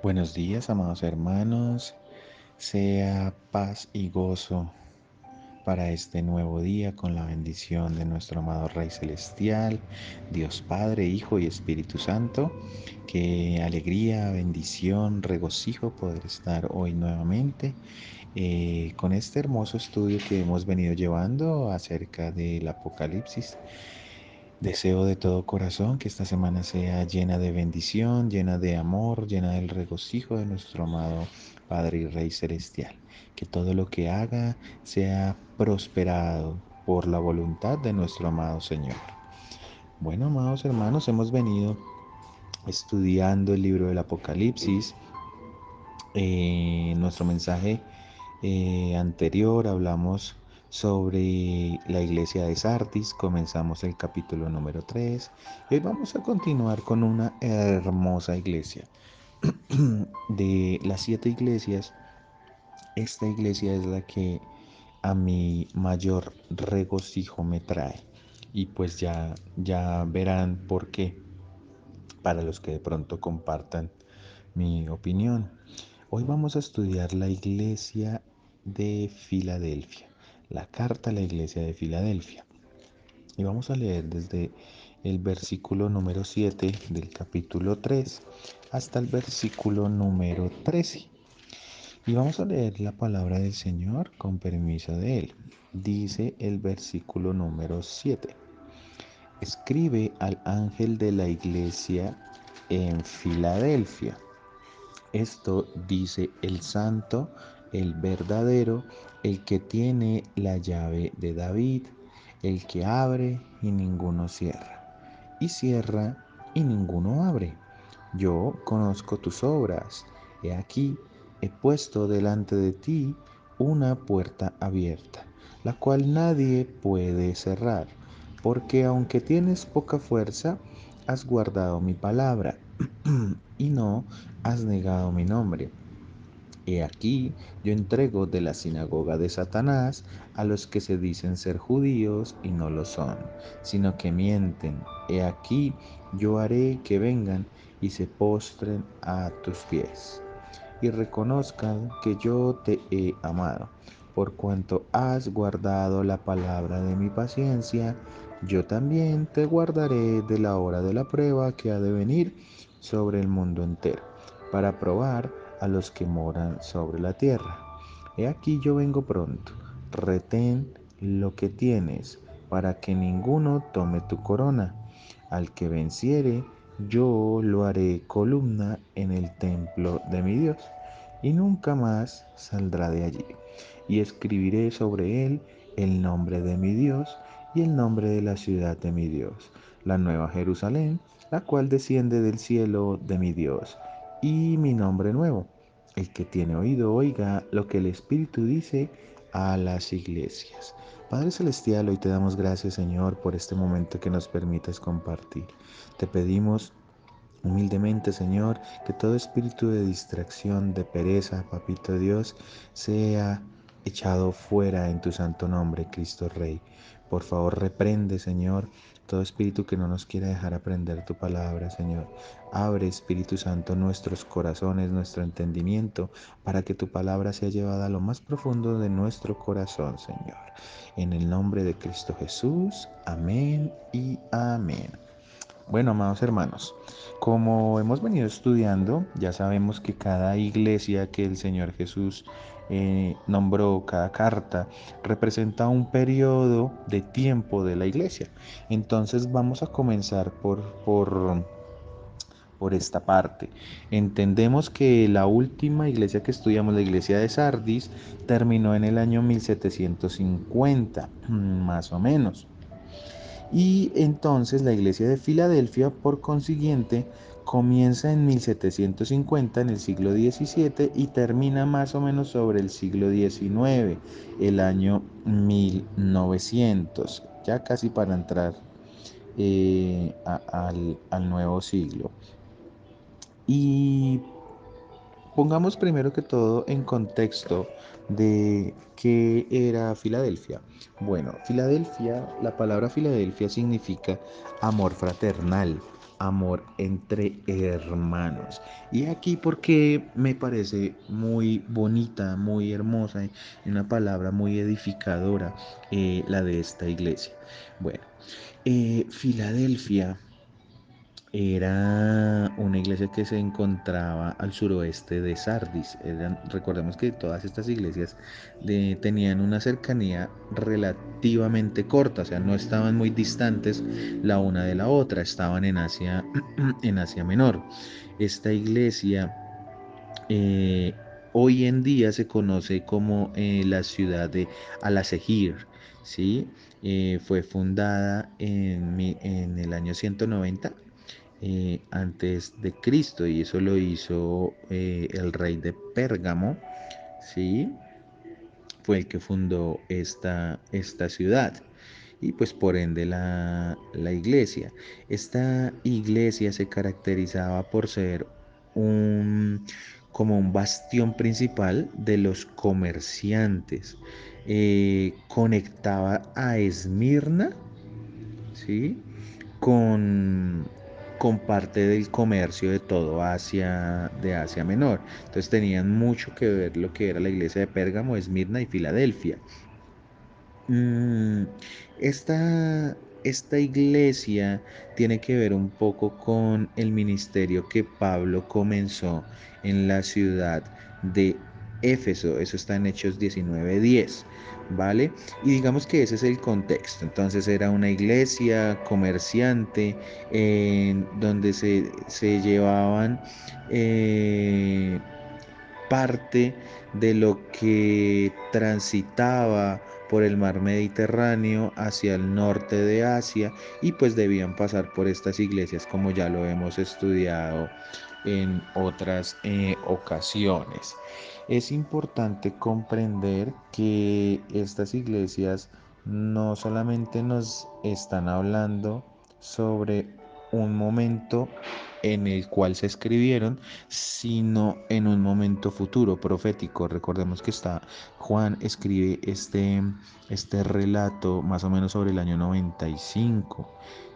Buenos días, amados hermanos. Sea paz y gozo para este nuevo día con la bendición de nuestro amado Rey Celestial, Dios Padre, Hijo y Espíritu Santo. Qué alegría, bendición, regocijo poder estar hoy nuevamente con este hermoso estudio que hemos venido llevando acerca del Apocalipsis. Deseo de todo corazón que esta semana sea llena de bendición, llena de amor, llena del regocijo de nuestro amado Padre y Rey Celestial. Que todo lo que haga sea prosperado por la voluntad de nuestro amado Señor. Bueno, amados hermanos, hemos venido estudiando el libro del Apocalipsis. En nuestro mensaje anterior hablamos sobre la iglesia de Sardis, comenzamos el capítulo número 3 y hoy vamos a continuar con una hermosa iglesia. De las 7 iglesias, esta iglesia es la que a mi mayor regocijo me trae. Y pues ya verán por qué, para los que de pronto compartan mi opinión. Hoy vamos a estudiar la iglesia de Filadelfia, la carta a la iglesia de Filadelfia. Y vamos a leer desde el versículo número 7 del capítulo 3 hasta el versículo número 13. Y vamos a leer la palabra del Señor con permiso de Él. Dice el versículo número 7. Escribe al ángel de la iglesia en Filadelfia. Esto dice el santo, el verdadero, el que tiene la llave de David, el que abre y ninguno cierra, y cierra y ninguno abre. Yo conozco tus obras. He aquí, he puesto delante de ti una puerta abierta, la cual nadie puede cerrar, porque aunque tienes poca fuerza, has guardado mi palabra y no has negado mi nombre. He aquí, yo entrego de la sinagoga de Satanás a los que se dicen ser judíos y no lo son, sino que mienten. He aquí, yo haré que vengan y se postren a tus pies y reconozcan que yo te he amado. Por cuanto has guardado la palabra de mi paciencia, yo también te guardaré de la hora de la prueba que ha de venir sobre el mundo entero, para probar a los que moran sobre la tierra. He aquí yo vengo pronto. Retén lo que tienes, para que ninguno tome tu corona. Al que venciere, yo lo haré columna en el templo de mi Dios, y nunca más saldrá de allí. Y escribiré sobre él el nombre de mi Dios y el nombre de la ciudad de mi Dios, la nueva Jerusalén, la cual desciende del cielo de mi Dios, y mi nombre nuevo. El que tiene oído, oiga lo que el Espíritu dice a las iglesias. Padre Celestial, hoy te damos gracias, Señor, por este momento que nos permites compartir. Te pedimos humildemente, Señor, que todo espíritu de distracción, de pereza, Papito Dios, sea echado fuera en tu santo nombre, Cristo Rey. Por favor, reprende, Señor, todo espíritu que no nos quiera dejar aprender tu palabra, Señor. Abre, Espíritu Santo, nuestros corazones, nuestro entendimiento, para que tu palabra sea llevada a lo más profundo de nuestro corazón, Señor. En el nombre de Cristo Jesús, amén y amén. Bueno, amados hermanos, como hemos venido estudiando, ya sabemos que cada iglesia que el Señor Jesús nombró, cada carta, representa un periodo de tiempo de la iglesia. Entonces vamos a comenzar por esta parte. Entendemos que la última iglesia que estudiamos, la iglesia de Sardis, terminó en el año 1750, más o menos. Y entonces la iglesia de Filadelfia, por consiguiente, comienza en 1750, en el siglo XVII, y termina más o menos sobre el siglo XIX, el año 1900, ya casi para entrar al nuevo siglo. Y pongamos primero que todo en contexto de qué era Filadelfia. Bueno, Filadelfia, la palabra Filadelfia significa amor fraternal, amor entre hermanos. Y aquí porque me parece muy bonita, muy hermosa, una palabra muy edificadora, la de esta iglesia. Bueno, Filadelfia era una iglesia que se encontraba al suroeste de Sardis. Recordemos que todas estas iglesias tenían una cercanía relativamente corta, o sea, no estaban muy distantes la una de la otra, estaban en Asia, en Asia Menor. Esta iglesia eh, hoy en día se conoce como la ciudad de Alasehir, ¿sí? Fue fundada en el año 190 antes de Cristo, y eso lo hizo el rey de Pérgamo, ¿sí? Fue el que fundó esta ciudad y pues por ende la iglesia. Esta iglesia se caracterizaba por ser un, como un bastión principal de los comerciantes. Conectaba a Esmirna, ¿sí? con, con parte del comercio de todo de Asia Menor. Entonces tenían mucho que ver lo que era la iglesia de Pérgamo, Esmirna y Filadelfia. Mm, esta iglesia tiene que ver un poco con el ministerio que Pablo comenzó en la ciudad de Éfeso. Eso está en Hechos 19:10, ¿vale? Y digamos que ese es el contexto. Entonces era una iglesia comerciante en donde se llevaban eh, parte de lo que transitaba por el mar Mediterráneo hacia el norte de Asia, y pues debían pasar por estas iglesias como ya lo hemos estudiado en otras ocasiones. Es importante comprender que estas iglesias no solamente nos están hablando sobre un momento en el cual se escribieron, sino en un momento futuro, profético. Recordemos que Juan escribe este relato más o menos sobre el año 95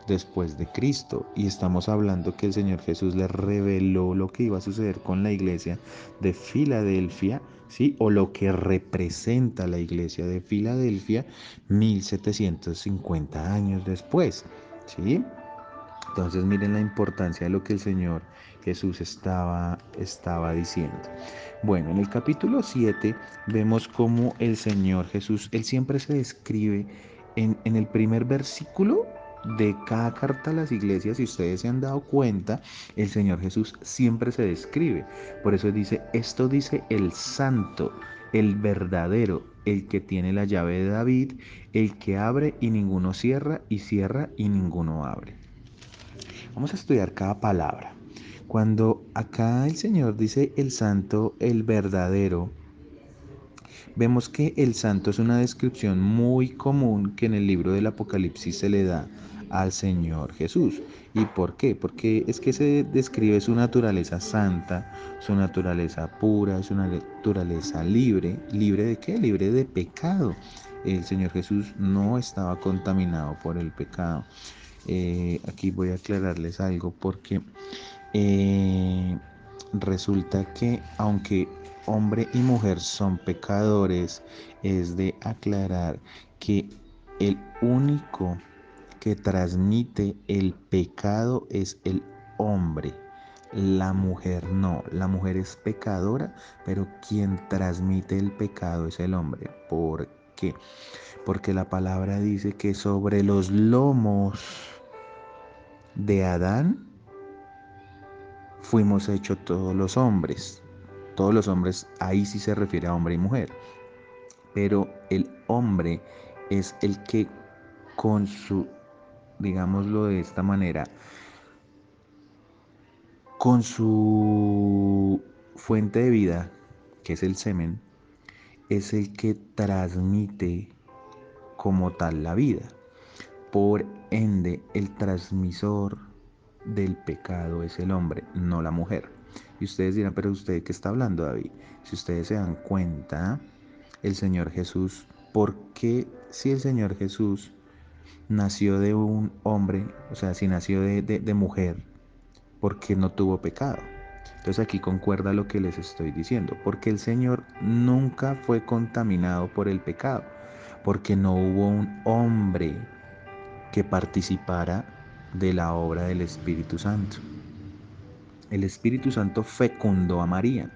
después de Cristo, y estamos hablando que el Señor Jesús le reveló lo que iba a suceder con la iglesia de Filadelfia, ¿sí? O lo que representa la iglesia de Filadelfia 1750 años después, ¿sí? Entonces miren la importancia de lo que el Señor Jesús estaba diciendo. Bueno, en el capítulo 7 vemos cómo el Señor Jesús, Él siempre se describe en el primer versículo de cada carta a las iglesias. Si ustedes se han dado cuenta, el Señor Jesús siempre se describe. Por eso dice, esto dice el santo, el verdadero, el que tiene la llave de David, el que abre y ninguno cierra, y cierra y ninguno abre. Vamos a estudiar cada palabra. Cuando acá el Señor dice el santo, el verdadero, vemos que el santo es una descripción muy común que en el libro del Apocalipsis se le da al Señor Jesús. ¿Y por qué? Porque es que se describe su naturaleza santa, su naturaleza pura, su naturaleza libre. ¿Libre de qué? Libre de pecado. El Señor Jesús no estaba contaminado por el pecado. Aquí voy a aclararles algo porque eh, resulta que aunque hombre y mujer son pecadores, es de aclarar que el único que transmite el pecado es el hombre. La mujer no, la mujer es pecadora, pero quien transmite el pecado es el hombre. ¿Por qué? Porque la palabra dice que sobre los lomos de Adán fuimos hechos todos los hombres. Todos los hombres, ahí sí se refiere a hombre y mujer. Pero el hombre es el que con su, digámoslo de esta manera, con su fuente de vida, que es el semen, es el que transmite como tal la vida. Por ende, el transmisor del pecado es el hombre, no la mujer. Y ustedes dirán, pero ¿usted de qué está hablando, David? Si ustedes se dan cuenta, el Señor Jesús, ¿por qué si el Señor Jesús nació de un hombre, o sea, si nació de mujer, porque no tuvo pecado. Entonces aquí concuerda lo que les estoy diciendo, porque el Señor nunca fue contaminado por el pecado, porque no hubo un hombre que participara de la obra del Espíritu Santo. El Espíritu Santo fecundó a María.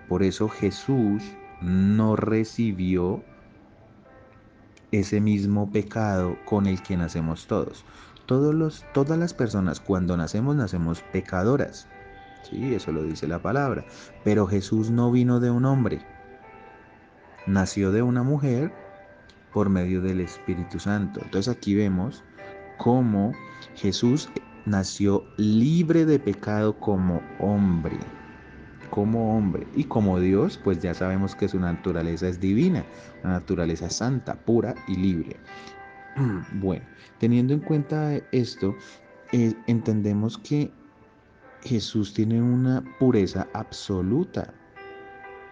Por eso Jesús no recibió ese mismo pecado con el que nacemos todos. Todas las personas cuando nacemos pecadoras. Sí, eso lo dice la palabra. Pero Jesús no vino de un hombre. Nació de una mujer por medio del Espíritu Santo. Entonces aquí vemos cómo Jesús nació libre de pecado como hombre. Como hombre y como Dios, pues ya sabemos que su naturaleza es divina, una naturaleza santa, pura y libre. Bueno, teniendo en cuenta esto, entendemos que Jesús tiene una pureza absoluta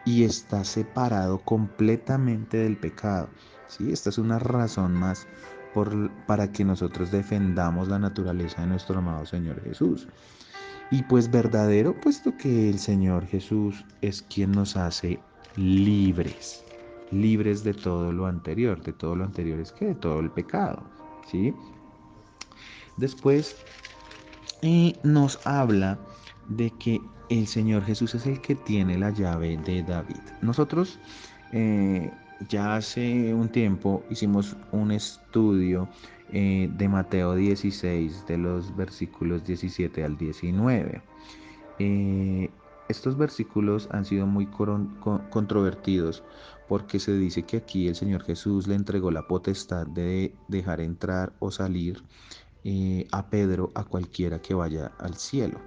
y está separado completamente del pecado. ¿Sí? Esta es una razón más para que nosotros defendamos la naturaleza de nuestro amado Señor Jesús. Y pues verdadero, puesto que el Señor Jesús es quien nos hace libres, libres de todo lo anterior. De todo lo anterior es que de todo el pecado, ¿sí? Después nos habla de que el Señor Jesús es el que tiene la llave de David. Nosotros ya hace un tiempo hicimos un estudio de Mateo 16, de los versículos 17 al 19. Eh, Estos versículos han sido muy controvertidos porque se dice que aquí el Señor Jesús le entregó la potestad de dejar entrar o salir a Pedro a cualquiera que vaya al cielo.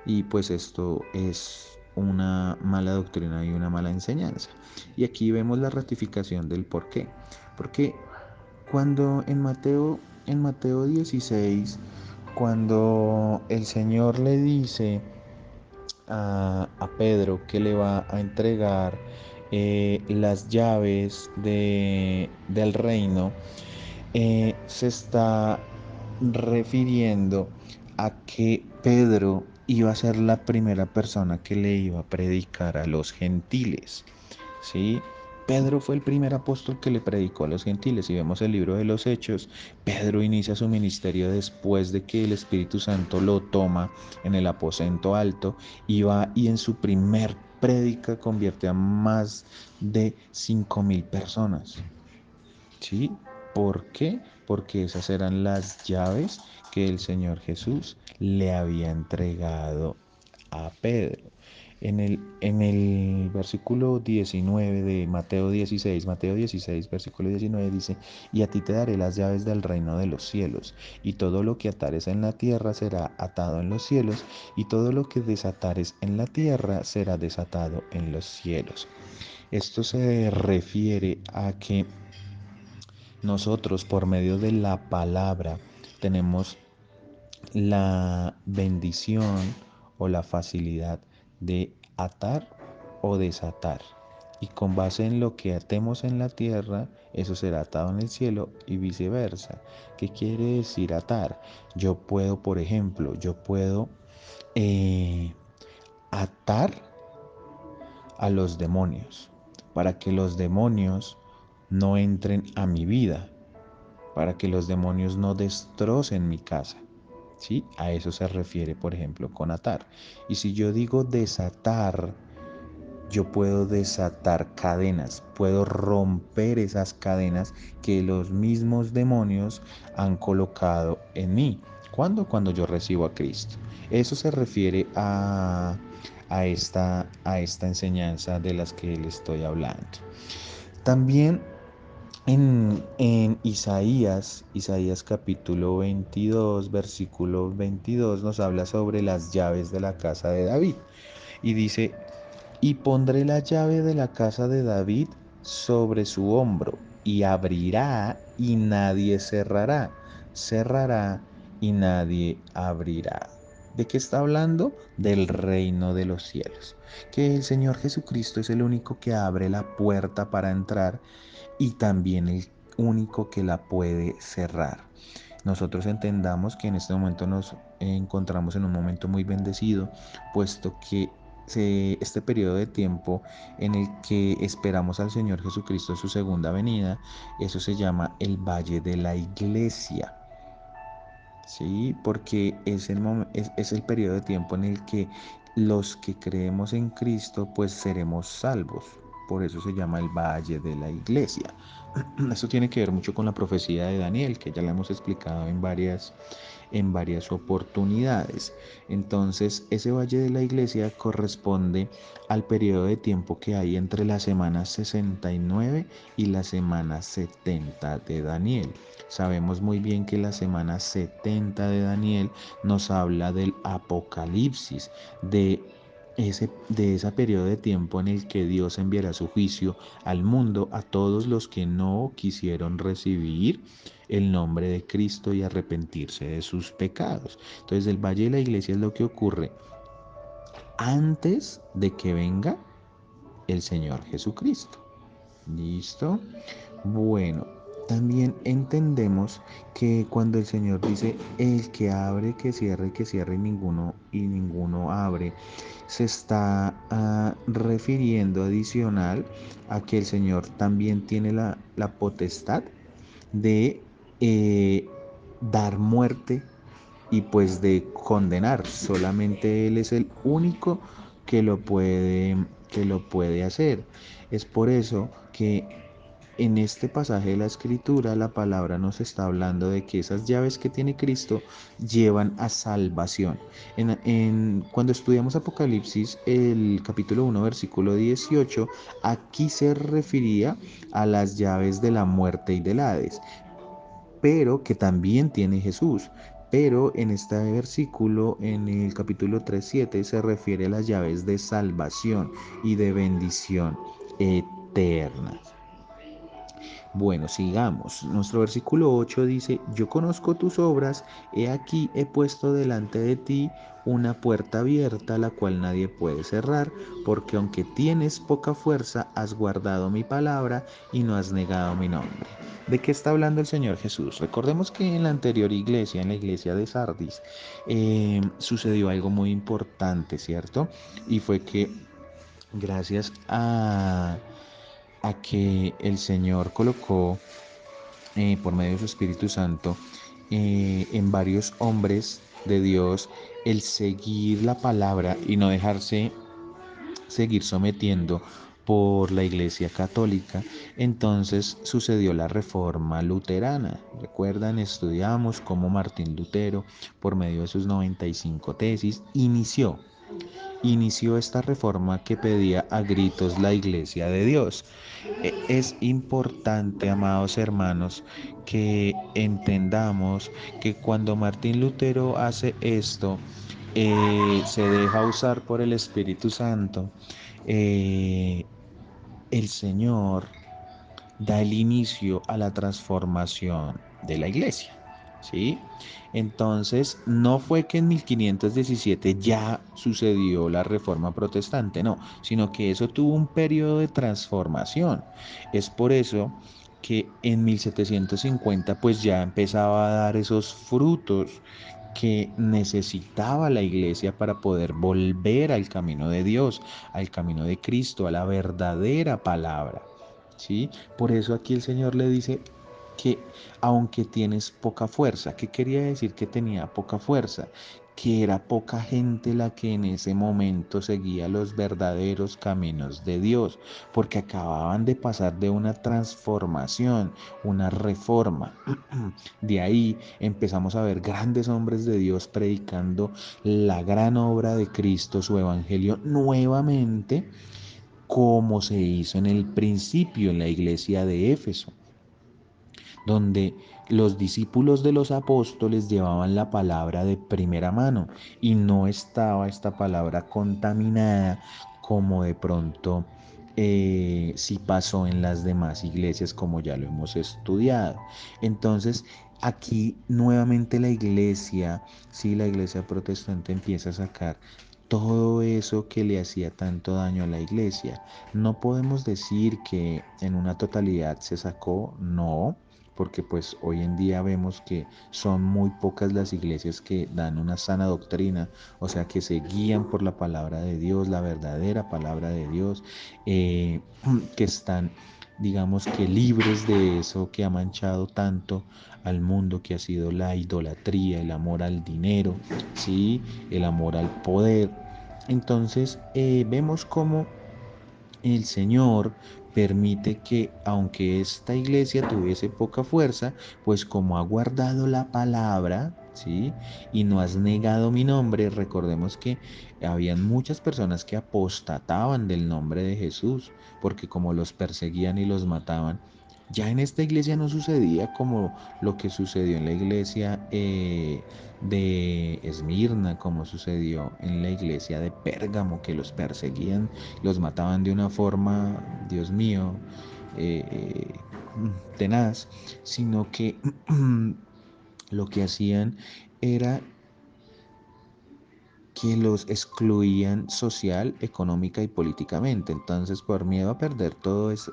Y pues esto es una mala doctrina y una mala enseñanza. Y aquí vemos la ratificación del por qué. Porque cuando en Mateo 16, cuando el Señor le dice a Pedro que le va a entregar las llaves del reino, se está refiriendo a que Pedro iba a ser la primera persona que le iba a predicar a los gentiles, ¿sí? Pedro fue el primer apóstol que le predicó a los gentiles. Si vemos el libro de los Hechos, Pedro inicia su ministerio después de que el Espíritu Santo lo toma en el aposento alto y va y en su primer prédica convierte a más de 5.000 personas. ¿Sí? ¿Por qué? Porque esas eran las llaves que el Señor Jesús le había entregado a Pedro. En el versículo 19 de Mateo 16, versículo 19 dice, y a ti te daré las llaves del reino de los cielos, y todo lo que atares en la tierra será atado en los cielos, y todo lo que desatares en la tierra será desatado en los cielos. Esto se refiere a que nosotros por medio de la palabra tenemos la bendición o la facilidad de atar o desatar. Y con base en lo que atemos en la tierra, eso será atado en el cielo y viceversa. ¿Qué quiere decir atar? Yo puedo, por ejemplo, atar a los demonios para que los demonios no entren a mi vida, para que los demonios no destrocen mi casa. ¿Sí? A eso se refiere, por ejemplo, con atar. Y si yo digo desatar, yo puedo desatar cadenas, puedo romper esas cadenas que los mismos demonios han colocado en mí. ¿Cuándo? Cuando yo recibo a Cristo. Eso se refiere a esta enseñanza de las que le estoy hablando. También en Isaías capítulo 22, versículo 22, nos habla sobre las llaves de la casa de David. Y dice, y pondré la llave de la casa de David sobre su hombro, y abrirá y nadie cerrará, cerrará y nadie abrirá. ¿De qué está hablando? Del reino de los cielos. Que el Señor Jesucristo es el único que abre la puerta para entrar y también el único que la puede cerrar. nosotros entendamos que en este momento nos encontramos en un momento muy bendecido, puesto que este periodo de tiempo en el que esperamos al Señor Jesucristo en su segunda venida, eso se llama el Valle de la Iglesia. Sí, porque es el periodo de tiempo en el que los que creemos en Cristo pues seremos salvos. Por eso se llama el Valle de la Iglesia. Esto tiene que ver mucho con la profecía de Daniel, que ya la hemos explicado en varias oportunidades. Entonces, ese Valle de la Iglesia corresponde al periodo de tiempo que hay entre la semana 69 y la semana 70 de Daniel. Sabemos muy bien que la semana 70 de Daniel nos habla del Apocalipsis, de ese periodo de tiempo en el que Dios enviará su juicio al mundo a todos los que no quisieron recibir el nombre de Cristo y arrepentirse de sus pecados. Entonces el Valle de la Iglesia es lo que ocurre antes de que venga el Señor Jesucristo. ¿Listo? Bueno, también entendemos que cuando el Señor dice el que cierre y ninguno abre, se está refiriendo adicional a que el Señor también tiene la potestad de eh, dar muerte y pues de condenar. Solamente Él es el único que lo puede hacer. Es por eso que en este pasaje de la Escritura la palabra nos está hablando de que esas llaves que tiene Cristo llevan a salvación. Cuando estudiamos Apocalipsis, el capítulo 1, versículo 18, aquí se refería a las llaves de la muerte y del Hades, pero que también tiene Jesús. Pero en este versículo, en el capítulo 3:7, se refiere a las llaves de salvación y de bendición eterna. Bueno, sigamos. Nuestro versículo 8 dice, yo conozco tus obras, he aquí he puesto delante de ti una puerta abierta, la cual nadie puede cerrar, porque aunque tienes poca fuerza, has guardado mi palabra y no has negado mi nombre. ¿De qué está hablando el Señor Jesús? Recordemos que en la anterior iglesia, en la iglesia de Sardis, sucedió algo muy importante, ¿cierto? Y fue que gracias a que el Señor colocó por medio de su Espíritu Santo en varios hombres de Dios el seguir la palabra y no dejarse seguir sometiendo por la Iglesia Católica. Entonces sucedió la Reforma Luterana. Recuerdan, estudiamos cómo Martín Lutero, por medio de sus 95 tesis, inició esta reforma que pedía a gritos la Iglesia de Dios. Es importante, amados hermanos, que entendamos que cuando Martín Lutero hace esto, se deja usar por el Espíritu Santo, eh, el Señor da el inicio a la transformación de la iglesia. ¿Sí? Entonces, no fue que en 1517 ya sucedió la reforma protestante, no, sino que eso tuvo un periodo de transformación. Es por eso que en 1750 pues ya empezaba a dar esos frutos que necesitaba la iglesia para poder volver al camino de Dios, al camino de Cristo, a la verdadera palabra. ¿Sí? Por eso aquí el Señor le dice que aunque tienes poca fuerza, ¿qué quería decir que tenía poca fuerza? Que era poca gente la que en ese momento seguía los verdaderos caminos de Dios, porque acababan de pasar de una transformación, una reforma. De ahí empezamos a ver grandes hombres de Dios predicando la gran obra de Cristo, su evangelio, nuevamente como se hizo en el principio en la iglesia de Éfeso, donde los discípulos de los apóstoles llevaban la palabra de primera mano y no estaba esta palabra contaminada como de pronto sí pasó en las demás iglesias como ya lo hemos estudiado. Entonces, aquí nuevamente la iglesia, sí, la iglesia protestante empieza a sacar todo eso que le hacía tanto daño a la iglesia. No podemos decir que en una totalidad se sacó, no, porque pues hoy en día vemos que son muy pocas las iglesias que dan una sana doctrina, o sea, que se guían por la palabra de Dios, la verdadera palabra de Dios, eh, que están, digamos que libres de eso que ha manchado tanto al mundo, que ha sido la idolatría, el amor al dinero, ¿sí? El amor al poder. Entonces vemos cómo el Señor permite que, aunque esta iglesia tuviese poca fuerza, pues como ha guardado la palabra, ¿sí? Y no has negado mi nombre, recordemos que habían muchas personas que apostataban del nombre de Jesús, porque como los perseguían y los mataban, ya en esta iglesia no sucedía como lo que sucedió en la iglesia de Esmirna, como sucedió en la iglesia de Pérgamo, que los perseguían, los mataban de una forma, Dios mío, eh, tenaz, sino que lo que hacían era que los excluían social, económica y políticamente. Entonces, por miedo a perder todos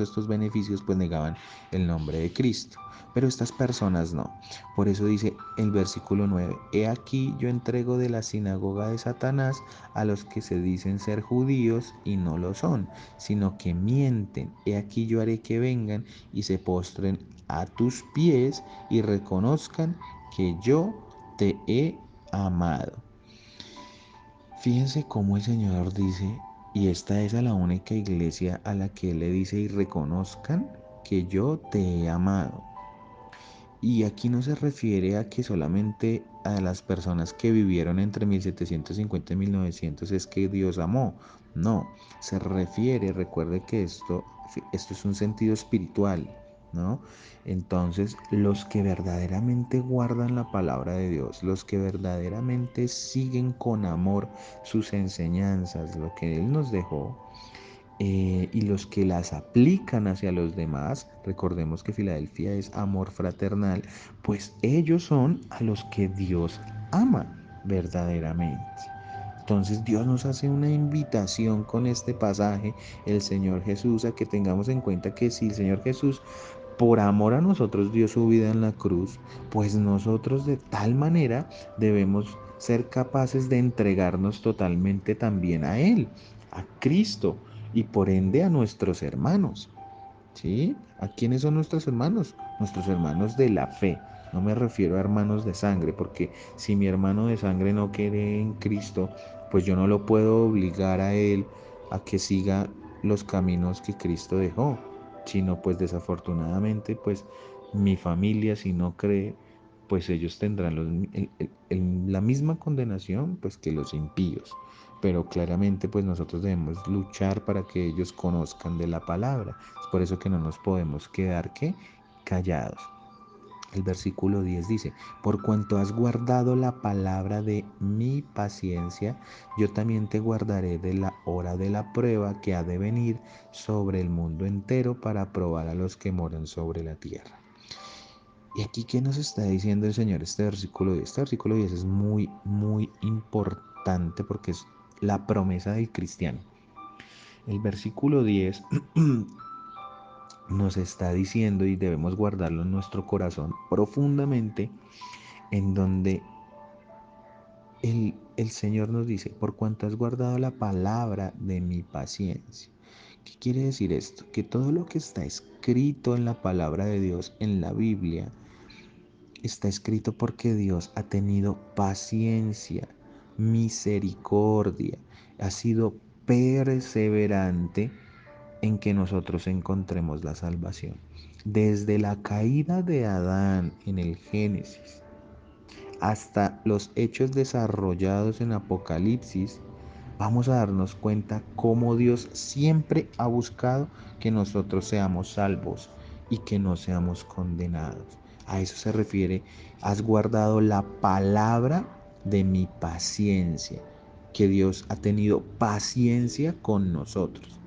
estos beneficios, pues negaban el nombre de Cristo. Pero estas personas no. Por eso dice el versículo 9, he aquí yo entrego de la sinagoga de Satanás a los que se dicen ser judíos y no lo son, sino que mienten. He aquí yo haré que vengan y se postren a tus pies y reconozcan que yo te he amado. Fíjense cómo el Señor dice, y esta es a la única iglesia a la que Él le dice, y reconozcan que yo te he amado. Y aquí no se refiere a que solamente a las personas que vivieron entre 1750 y 1900 es que Dios amó. No, se refiere, recuerde que esto es un sentido espiritual, ¿no? Entonces, los que verdaderamente guardan la palabra de Dios, los que verdaderamente siguen con amor sus enseñanzas, lo que Él nos dejó, y los que las aplican hacia los demás, recordemos que Filadelfia es amor fraternal, pues ellos son a los que Dios ama verdaderamente. Entonces Dios nos hace una invitación con este pasaje, el Señor Jesús, a que tengamos en cuenta que si el Señor Jesús por amor a nosotros dio su vida en la cruz, pues nosotros de tal manera debemos ser capaces de entregarnos totalmente también a Él, a Cristo y por ende a nuestros hermanos. ¿Sí? ¿A quiénes son nuestros hermanos? Nuestros hermanos de la fe. No me refiero a hermanos de sangre, porque si mi hermano de sangre no cree en Cristo, pues yo no lo puedo obligar a él a que siga los caminos que Cristo dejó, sino pues desafortunadamente, pues mi familia si no cree, pues ellos tendrán la misma condenación pues que los impíos. Pero claramente pues nosotros debemos luchar para que ellos conozcan de la palabra. Es por eso que no nos podemos quedar ¿qué? Callados. El versículo 10 dice, por cuanto has guardado la palabra de mi paciencia, yo también te guardaré de la hora de la prueba que ha de venir sobre el mundo entero para probar a los que moran sobre la tierra. Y aquí, ¿qué nos está diciendo el Señor este versículo 10? Este versículo 10 es muy, muy importante porque es la promesa del cristiano. El versículo 10 nos está diciendo y debemos guardarlo en nuestro corazón profundamente, en donde el Señor nos dice, por cuanto has guardado la palabra de mi paciencia. ¿Qué quiere decir esto? Que todo lo que está escrito en la palabra de Dios, en la Biblia, está escrito porque Dios ha tenido paciencia, misericordia, ha sido perseverante en que nosotros encontremos la salvación. Desde la caída de Adán en el Génesis hasta los hechos desarrollados en Apocalipsis, vamos a darnos cuenta cómo Dios siempre ha buscado que nosotros seamos salvos y que no seamos condenados. A eso se refiere, has guardado la palabra de mi paciencia, que Dios ha tenido paciencia con nosotros.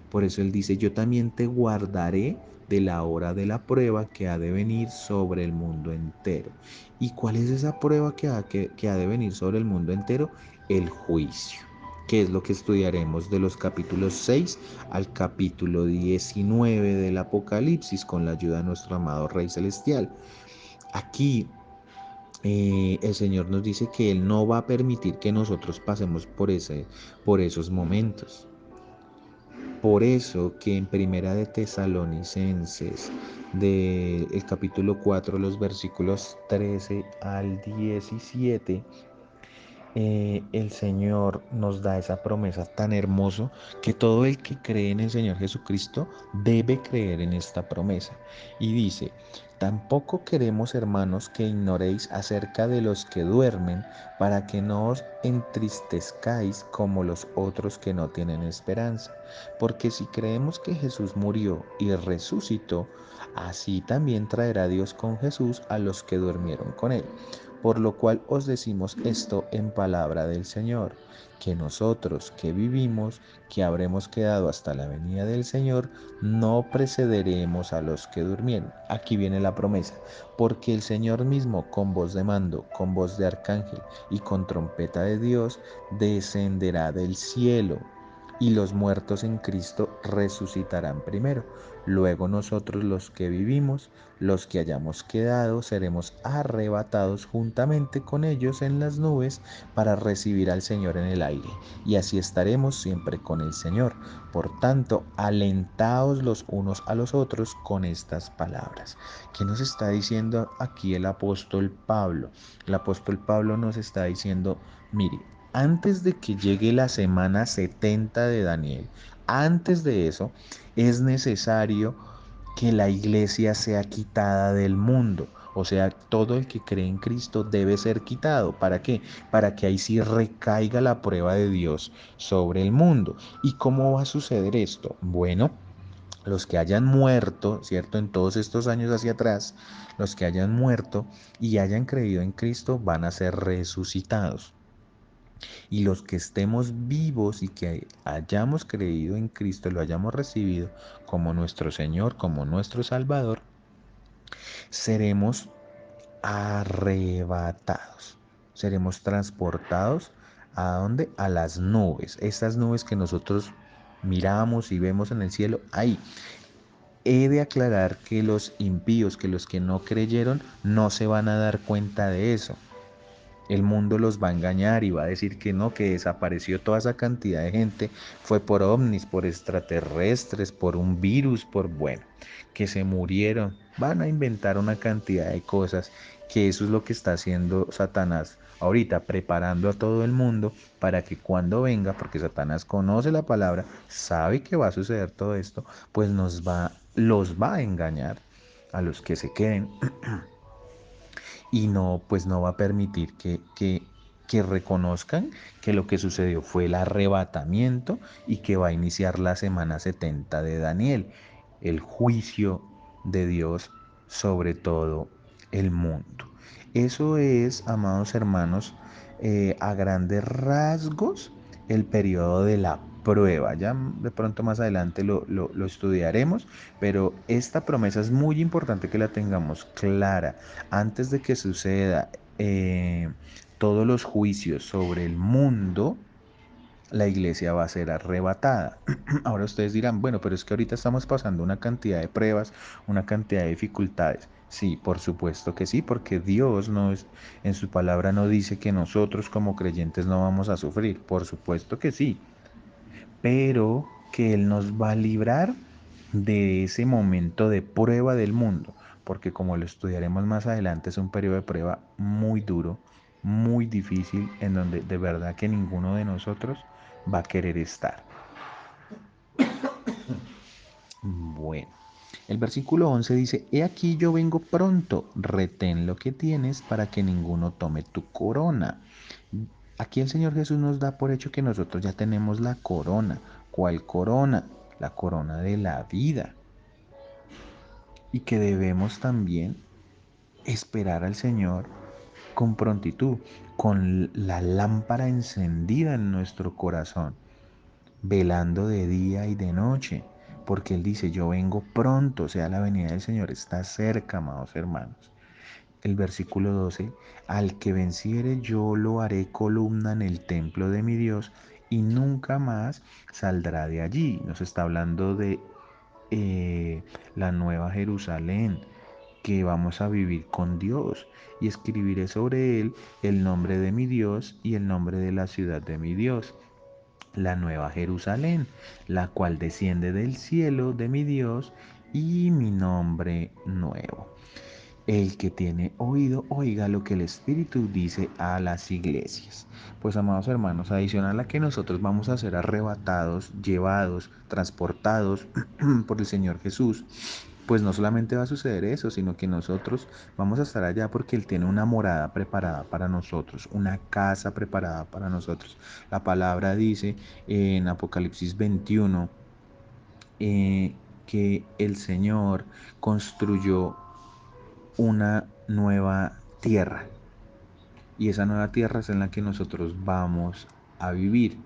Por eso Él dice, yo también te guardaré de la hora de la prueba que ha de venir sobre el mundo entero. ¿Y cuál es esa prueba que ha de venir sobre el mundo entero? El juicio. que es lo que estudiaremos de los capítulos 6 al capítulo 19 del Apocalipsis con la ayuda de nuestro amado Rey Celestial. Aquí el Señor nos dice que Él no va a permitir que nosotros pasemos por esos momentos. Por eso que en Primera de Tesalonicenses, del capítulo 4, los versículos 13 al 17, el Señor nos da esa promesa tan hermoso que todo el que cree en el Señor Jesucristo debe creer en esta promesa. Y dice, tampoco queremos, hermanos, que ignoréis acerca de los que duermen, para que no os entristezcáis como los otros que no tienen esperanza. Porque si creemos que Jesús murió y resucitó, así también traerá Dios con Jesús a los que durmieron con él. Por lo cual os decimos esto en palabra del Señor, que nosotros que vivimos, que habremos quedado hasta la venida del Señor, no precederemos a los que durmieron. Aquí viene la promesa, porque el Señor mismo con voz de mando, con voz de arcángel y con trompeta de Dios, descenderá del cielo. Y los muertos en Cristo resucitarán primero. Luego nosotros los que vivimos, los que hayamos quedado, seremos arrebatados juntamente con ellos en las nubes para recibir al Señor en el aire. Y así estaremos siempre con el Señor. Por tanto, alentaos los unos a los otros con estas palabras. ¿Qué nos está diciendo aquí el apóstol Pablo? El apóstol Pablo nos está diciendo, mire, antes de que llegue la semana 70 de Daniel, antes de eso, es necesario que la iglesia sea quitada del mundo. O sea, todo el que cree en Cristo debe ser quitado. ¿Para qué? Para que ahí sí recaiga la prueba de Dios sobre el mundo. ¿Y cómo va a suceder esto? Bueno, los que hayan muerto, ¿cierto? En todos estos años hacia atrás, los que hayan muerto y hayan creído en Cristo van a ser resucitados. Y los que estemos vivos y que hayamos creído en Cristo, lo hayamos recibido como nuestro Señor, como nuestro Salvador, seremos arrebatados, seremos transportados ¿a dónde? A las nubes, estas nubes que nosotros miramos y vemos en el cielo, ahí. He de aclarar que los impíos, que los que no creyeron, no se van a dar cuenta de eso. El mundo los va a engañar y va a decir que no, que desapareció toda esa cantidad de gente, fue por ovnis, por extraterrestres, por un virus, por bueno, que se murieron. Van a inventar una cantidad de cosas, que eso es lo que está haciendo Satanás ahorita, preparando a todo el mundo para que cuando venga, porque Satanás conoce la palabra, sabe que va a suceder todo esto, pues los va a engañar a los que se queden y no, pues no va a permitir que reconozcan que lo que sucedió fue el arrebatamiento y que va a iniciar la semana 70 de Daniel, el juicio de Dios sobre todo el mundo. Eso es, amados hermanos, a grandes rasgos, el periodo de la prueba. Ya de pronto más adelante lo estudiaremos, pero esta promesa es muy importante que la tengamos clara antes de que suceda todos los juicios sobre el mundo. La iglesia va a ser arrebatada. Ahora ustedes dirán, bueno, pero es que ahorita estamos pasando una cantidad de pruebas, una cantidad de dificultades. Sí, por supuesto que sí, porque Dios no es, en su palabra no dice que nosotros como creyentes no vamos a sufrir. Por supuesto que sí, pero que Él nos va a librar de ese momento de prueba del mundo, porque como lo estudiaremos más adelante, es un periodo de prueba muy duro, muy difícil, en donde de verdad que ninguno de nosotros va a querer estar. Bueno, el versículo 11 dice, He aquí yo vengo pronto, retén lo que tienes para que ninguno tome tu corona. Aquí el Señor Jesús nos da por hecho que nosotros ya tenemos la corona. ¿Cuál corona? La corona de la vida. Y que debemos también esperar al Señor con prontitud, con la lámpara encendida en nuestro corazón, velando de día y de noche, porque Él dice, yo vengo pronto, o sea, la venida del Señor está cerca, amados hermanos. El versículo 12, al que venciere yo lo haré columna en el templo de mi Dios y nunca más saldrá de allí. Nos está hablando de la nueva Jerusalén, que vamos a vivir con Dios, y escribiré sobre él el nombre de mi Dios y el nombre de la ciudad de mi Dios, la nueva Jerusalén, la cual desciende del cielo de mi Dios, y mi nombre nuevo. El que tiene oído, oiga lo que el Espíritu dice a las iglesias. Pues amados hermanos, adicional a que nosotros vamos a ser arrebatados, llevados, transportados por el Señor Jesús, pues no solamente va a suceder eso, sino que nosotros vamos a estar allá porque Él tiene una morada preparada para nosotros, una casa preparada para nosotros. La palabra dice en Apocalipsis 21 que el Señor construyó una nueva tierra, y esa nueva tierra es en la que nosotros vamos a vivir.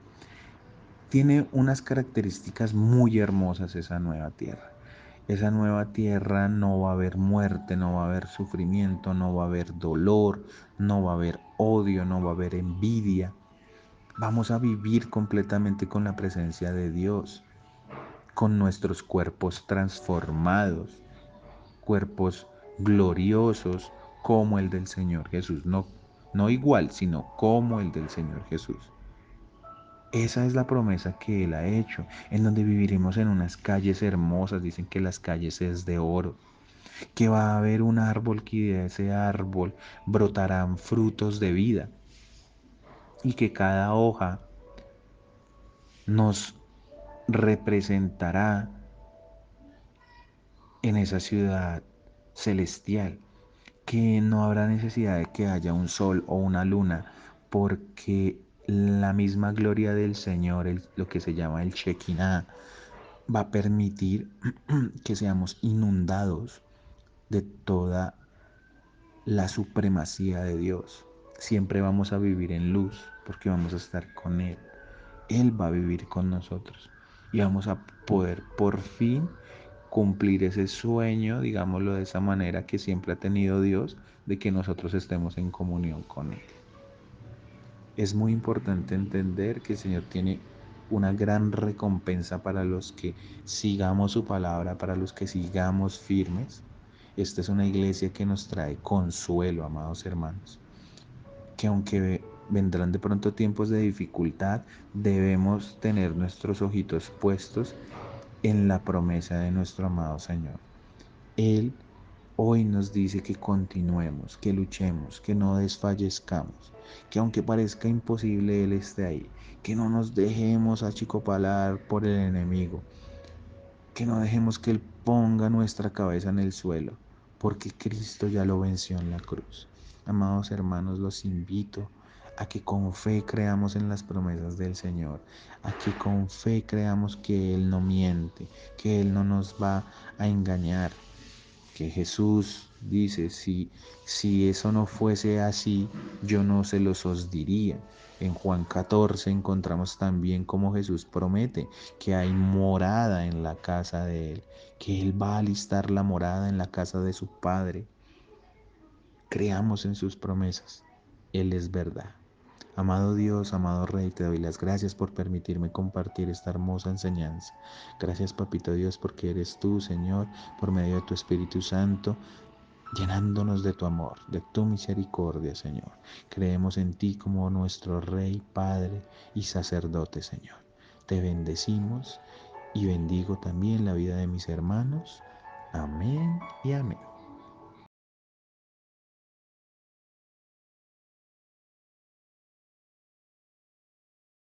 Tiene unas características muy hermosas esa nueva tierra. Esa nueva tierra no va a haber muerte, no va a haber sufrimiento, no va a haber dolor, no va a haber odio, no va a haber envidia. Vamos a vivir completamente con la presencia de Dios, con nuestros cuerpos transformados, cuerpos gloriosos como el del Señor Jesús. No, no igual, sino como el del Señor Jesús. Esa es la promesa que Él ha hecho, en donde viviremos en unas calles hermosas. Dicen que las calles es de oro, que va a haber un árbol que de ese árbol brotarán frutos de vida, y que cada hoja nos representará en esa ciudad celestial, que no habrá necesidad de que haya un sol o una luna, porque la misma gloria del Señor, lo que se llama el Shekinah, va a permitir que seamos inundados de toda la supremacía de Dios. Siempre vamos a vivir en luz porque vamos a estar con Él. Él va a vivir con nosotros y vamos a poder por fin cumplir ese sueño, digámoslo de esa manera, que siempre ha tenido Dios, de que nosotros estemos en comunión con Él. Es muy importante entender que el Señor tiene una gran recompensa para los que sigamos su palabra, para los que sigamos firmes. Esta es una iglesia que nos trae consuelo, amados hermanos, que aunque vendrán de pronto tiempos de dificultad, debemos tener nuestros ojitos puestos en la promesa de nuestro amado Señor. Él hoy nos dice que continuemos, que luchemos, que no desfallezcamos, que aunque parezca imposible, Él esté ahí, que no nos dejemos achicopalar por el enemigo, que no dejemos que Él ponga nuestra cabeza en el suelo, porque Cristo ya lo venció en la cruz. Amados hermanos, los invito a que con fe creamos en las promesas del Señor, a que con fe creamos que Él no miente, que Él no nos va a engañar, que Jesús dice, si eso no fuese así, yo no se los os diría. En Juan 14 encontramos también como Jesús promete que hay morada en la casa de Él, que Él va a alistar la morada en la casa de su Padre. Creamos en sus promesas. Él es verdad. Amado Dios, amado Rey, te doy las gracias por permitirme compartir esta hermosa enseñanza. Gracias, Papito Dios, porque eres tú, Señor, por medio de tu Espíritu Santo, llenándonos de tu amor, de tu misericordia, Señor. Creemos en ti como nuestro Rey, Padre y sacerdote, Señor. Te bendecimos y bendigo también la vida de mis hermanos. Amén y amén.